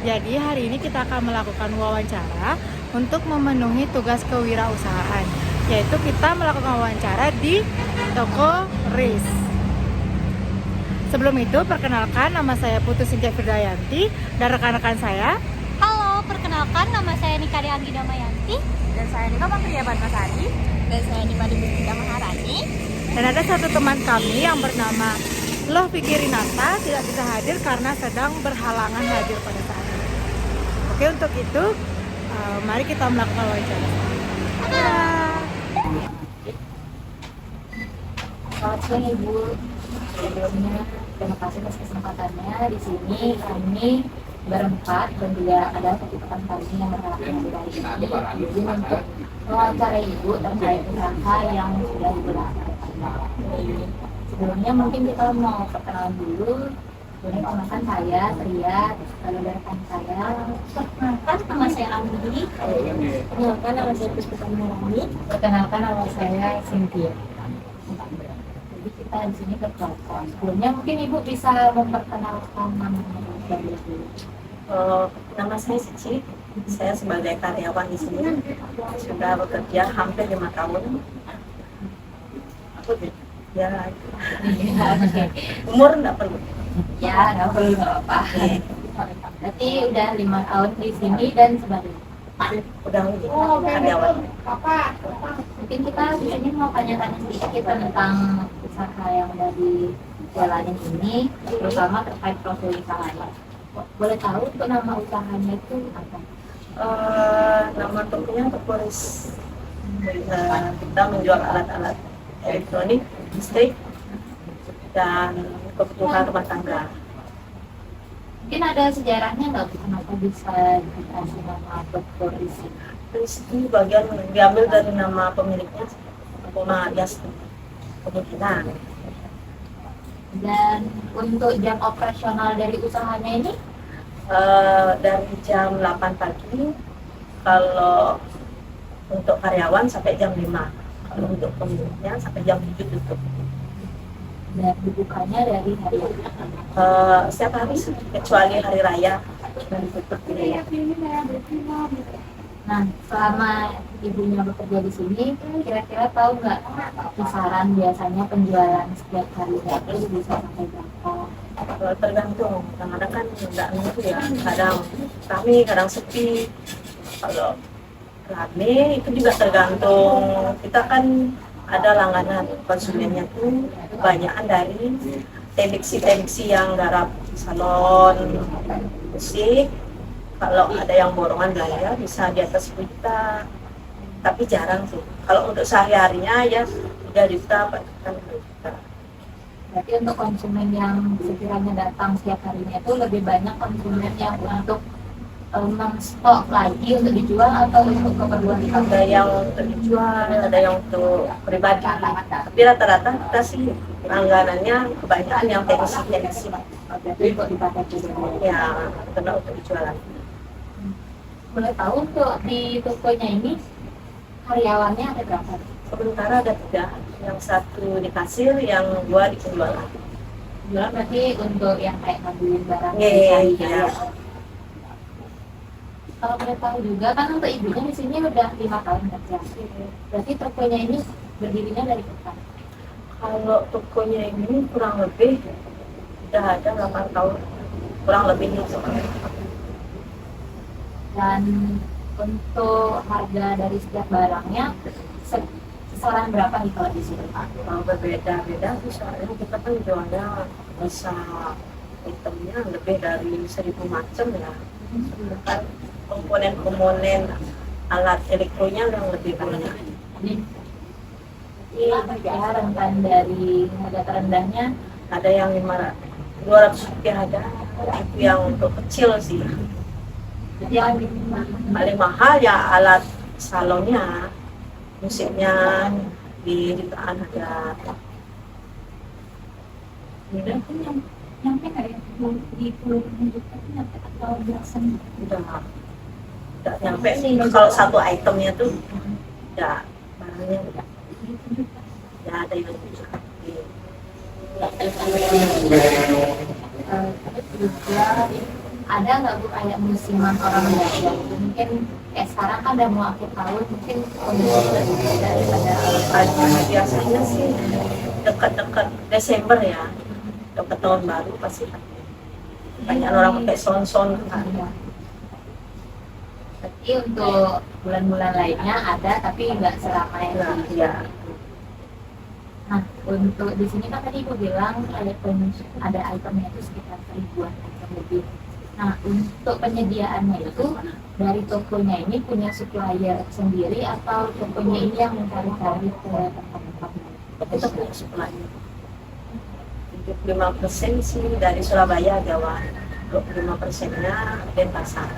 Jadi hari ini kita akan melakukan wawancara untuk memenuhi tugas kewirausahaan, yaitu kita melakukan wawancara di toko Riz. Sebelum itu, perkenalkan, nama saya Putu Cynthia Firdayanti dan rekan-rekan saya. Halo, perkenalkan nama saya Nikari Anggi Damayanti. Dan saya Nika Pantria Banmasari. Dan saya Nimadi Mustika Maharani. Dan ada satu teman kami yang bernama Loh Pikirinata tidak bisa hadir karena sedang berhalangan hadir pada saat ini. Oke, untuk itu mari kita melakukan wawancara. Selamat siang Ibu. Sebelumnya terima kasih atas kesempatannya. Di sini kami berempat dan juga ada satu teman kami yang berhalangan dari ini izin untuk mewawancarai Ibu terkait usaha yang sudah Ibu lakukan. Sebelumnya mungkin kita mau perkenalan dulu. Ini perkenalkan saya Tria, lalu ada rekan saya. Perkenalkan nama saya Anggi. Perkenalkan nama saya Puspita Maharani. Perkenalkan nama saya Cynthia. Jadi kita di sini berkelompok. Sebelumnya mungkin Ibu bisa memperkenalkan namanya dari Ibu. Nama saya Cici, saya sebagai karyawan di sini sudah bekerja hampir 5 tahun. Aku ya umur enggak perlu. Ya, nggak perlu nggak apa. Berarti udah 5 tahun di sini dan sebagai Udah karyawan. mungkin kita di sini mau tanya-tanya sedikit tentang usaha yang udah dijalanin ini, terutama terkait profil usahanya. Boleh tahu untuk nama usahanya itu apa? Nama tokonya Toko Riz. Kita menjual alat-alat elektronik, listrik, dan kebutuhan rumah tangga. Mungkin ada sejarahnya nggak Bu, kenapa bisa dikasih nama Toko Riz? Riz itu bagian diambil dari nama pemiliknya, nama Yas kemungkinan. Dan untuk jam operasional dari usahanya ini Dari jam 8 pagi, kalau untuk karyawan sampai jam 5, kalau untuk pemiliknya sampai jam 7 tutup. dan dibukanya dari hari Setiap hari kecuali hari raya. Nah, selama ibunya bekerja di sini, kira-kira tahu nggak kisaran biasanya penjualan setiap harinya itu bisa sampai berapa? Tergantung, kadang-kadang kan nggak nentu ya, kadang rame, kadang sepi. Kalau rame itu juga tergantung, kita kan ada langganan konsumennya tuh kebanyakan dari teleksi yang garap salon musik. Kalau ada yang borongan belanja bisa di atas 10 juta, tapi jarang sih. Kalau untuk sehari-harinya ya 3 juta, 4 juta, 5 juta. Berarti untuk konsumen yang sekiranya datang setiap harinya itu lebih banyak konsumen yang untuk menstok lagi untuk dijual atau untuk keperluan Ada yang untuk dijual, ada yang untuk pribadi. Tapi rata-rata kita sih langganannya kebanyakan yang teknisi. berarti untuk dipakai pribadi. Ya, karena untuk dijualan. Boleh tahu untuk di tokonya ini karyawannya ada berapa? Sementara ada 3, yang 1 di kasir, yang 2 di penjualan. Jualan berarti untuk yang kayak ngambilin barang Iya, dari iya. ya. Kalau boleh tahu juga kan untuk ibunya di sini udah 5 tahun kerja. Berarti tokonya ini berdirinya dari kapan? Kalau tokonya ini kurang lebih udah ada 8 tahun, kurang lebihnya. Dan untuk harga dari setiap barangnya kisaran berapa nih kalau di sini? Kalau berbeda-beda sih, soalnya kita kan jualnya bisa itemnya lebih dari 1000 macam ya. Kan komponen-komponen alat elektronya yang lebih banyak. Jadi ya rentan dari harga terendahnya Ada yang 200 rupiah, ada itu yang untuk kecil sih. yang Paling mahal ya alat salonnya, musiknya di jutaan ada. berarti yang nyampe nggak ya di puluhan juta itu nyampe atau belasan? Udah nyampe kalau satu itemnya tuh ya barangnya udah ya ada yang Terus juga ada nggak Bu kayak musiman orang belajar gitu? Mungkin kayak sekarang kan udah mau akhir tahun, mungkin kondisi lebih beda daripada Ada biasanya sih dekat-dekat Desember ya, dekat tahun baru pasti banyak orang pakai sound kan. berarti untuk bulan-bulan lainnya ada tapi nggak seramai Nah, di ya. Nah, untuk di sini kan tadi Ibu bilang ada itemnya itu sekitar 1000-an item lebih. Nah, untuk penyediaannya itu dari tokonya ini punya supplier sendiri atau tokonya ini yang mencari-cari ke tempat-tempat lain? Kita punya supply 75% sih dari Surabaya, Jawa, 25%-nya Denpasar.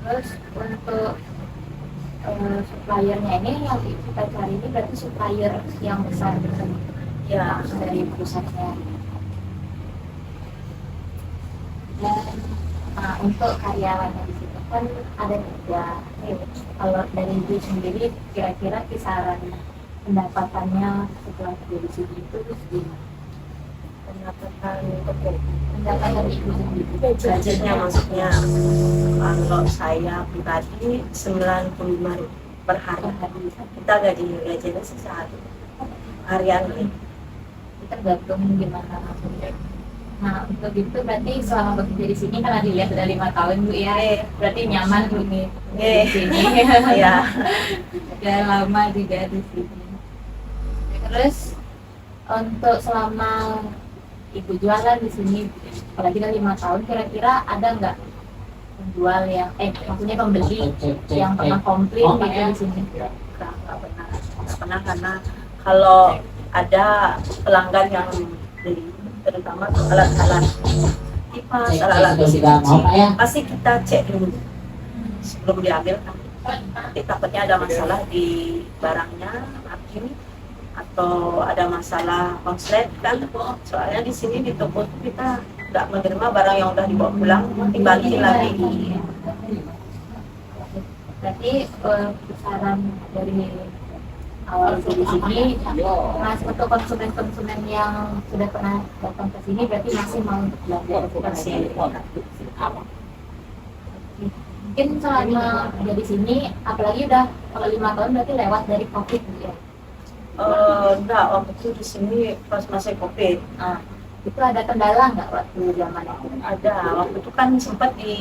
Terus untuk suppliernya ini yang kita cari ini berarti supplier yang besar gitu Ya, dari pusatnya. Dan untuk karyawannya di situ kan ada 3. Kalau dari Ibu sendiri kira-kira kisaran pendapatannya setelah kerja di sini itu gimana? pendapatan toko. Pendapatan Ibu sendiri Budgetnya maksudnya kalau saya pribadi 95.000 per hari. Kita gajinya sih sehari harian nih. tergantung gimana maksudnya. Nah untuk itu berarti selama bekerja di sini kan dilihat sudah 5 tahun Bu ya, berarti nyaman Bu nih di sini. Ya. Udah lama juga di sini. Terus untuk selama Ibu jualan di sini, apalagi udah 5 tahun, kira-kira ada nggak penjual yang maksudnya pembeli yang pernah komplain gitu di sini? Nggak pernah karena kalau ada pelanggan yang beli terutama alat-alat kipas, alat-alat besi pasti kita cek dulu sebelum diambil kan. Nanti takutnya ada masalah di barangnya mungkin atau ada masalah konslet kan, soalnya di sini di toko kita nggak menerima barang yang udah dibawa pulang dibalikin lagi. Berarti kisaran dari awal di sini, mas untuk konsumen-konsumen yang sudah pernah datang ke sini berarti masih mau untuk belanja Masih. mungkin selama kerja di sini, apalagi udah kalau 5 tahun berarti lewat dari COVID gitu ya. Enggak, waktu itu di sini pas masih COVID. Nah, itu ada kendala nggak waktu zaman itu? Ada, waktu itu kan sempat di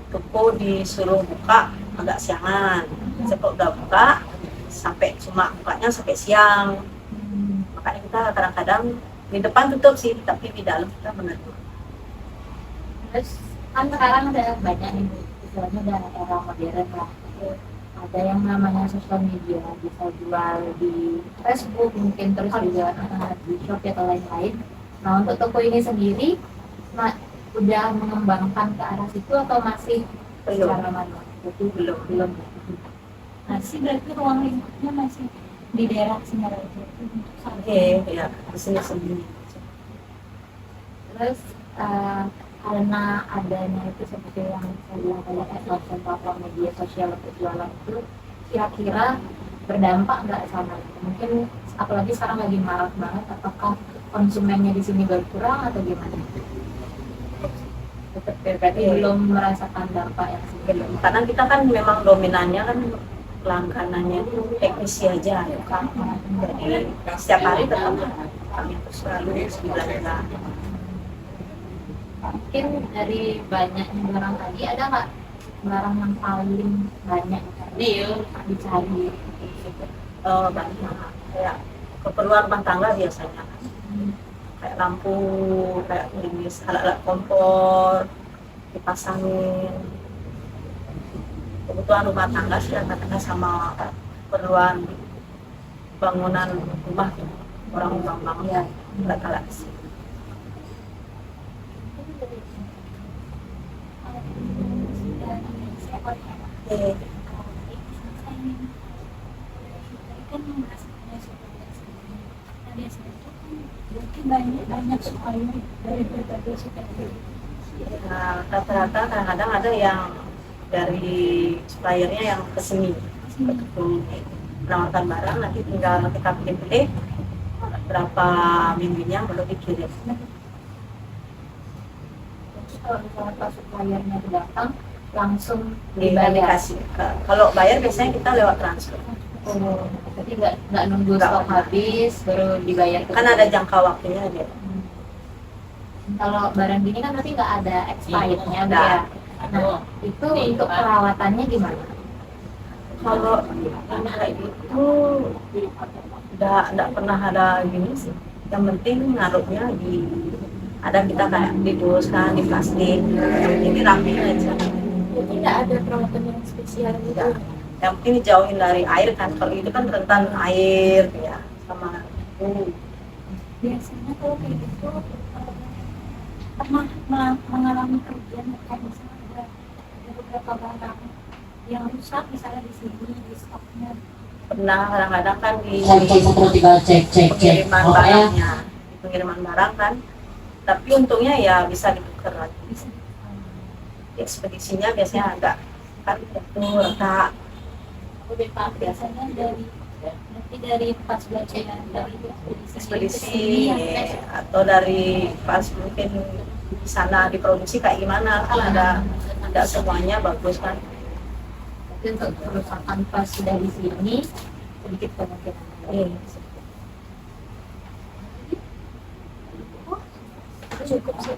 toko disuruh buka agak siangan. Saya kok udah buka sampai cuma bukanya sampai siang. Makanya kita kadang-kadang di depan tutup sih, tapi di dalam kita menutup. Terus kan sekarang ada banyak nih, istilahnya udah era modern lah. Ada yang namanya sosial media, bisa jual di Facebook mungkin, terus juga di Shopee atau lain-lain. Nah untuk toko ini sendiri, udah mengembangkan ke arah situ atau masih secara manual? Belum. Masih berarti ruang lingkupnya masih di daerah Singaraja. Oke, ya di sini sendiri. Terus karena adanya itu seperti yang saya bilang tadi, platform media sosial untuk jualan itu kira-kira berdampak nggak sama? Mungkin apalagi sekarang lagi marak banget, apakah konsumennya di sini berkurang atau gimana? Tetap berarti belum merasakan dampak yang signifikan. Karena kita kan memang dominannya kan langganannya itu teknisi aja ya kan. Jadi setiap hari tetap kami selalu belanja. Mungkin dari banyaknya barang tadi, ada nggak barang yang paling banyak dicari? Banyak kayak keperluan rumah tangga biasanya kan. Kayak lampu, kayak gerimis, alat-alat kompor dipasangin. Kebutuhan rumah tangga sih katakan sama keperluan bangunan rumah orang bangun ya alat-alat sih. banyak supplier dari berbagai supplier. Nah, rata-rata kadang-kadang ada yang dari suppliernya yang kesini untuk menawarkan barang, nanti tinggal kita pilih-pilih berapa minggunya baru dikirim. Kalau misalnya pas suppliernya datang langsung Dibayar dibayar. dikasih. Kalau bayar biasanya kita lewat transfer. Oh, berarti nggak nunggu Nggak stok pernah. habis baru dibayar ke Kan ada jangka waktunya dia. Kalau barang gini kan berarti nggak ada expirednya Bu, Nggak. ya. Nah, itu untuk perawatannya gimana? Kalau yang kayak gitu nggak pernah ada gini sih. Yang penting naruhnya ada kita kayak dibungkus kan di plastik. Ini rapi aja. Jadi nggak ada perawatan yang spesial gitu. Nggak. Yang penting dijauhin dari air kan. Kalau itu kan rentan air ya sama Biasanya kalau kayak gitu pernah mengalami kerugian kayak misalnya ada beberapa barang yang rusak misalnya di sini di stoknya. pernah kadang-kadang kan di Kontrol tinggal cek pengiriman oh ya barangnya, di pengiriman barang kan. Tapi untungnya ya bisa ditukar lagi. Ekspedisinya biasanya agak kan itu retak. Udah Pak, biasanya nanti dari pas belajar dari Ekspedisi atau dari pas mungkin di sana diproduksi kayak gimana kan ada semuanya bagus kan. tapi untuk kerusakan pas sudah di sini sedikit kemungkinan. Cukup sih.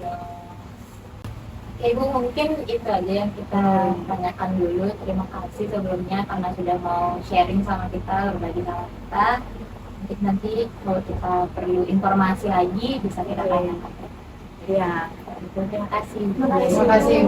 Oke Ibu, mungkin itu aja yang kita tanyakan dulu. Terima kasih sebelumnya karena sudah mau sharing sama kita, berbagi sama kita. Mungkin nanti kalau kita perlu informasi lagi bisa kita tanyakan. Iya. Terima kasih. Terima kasih.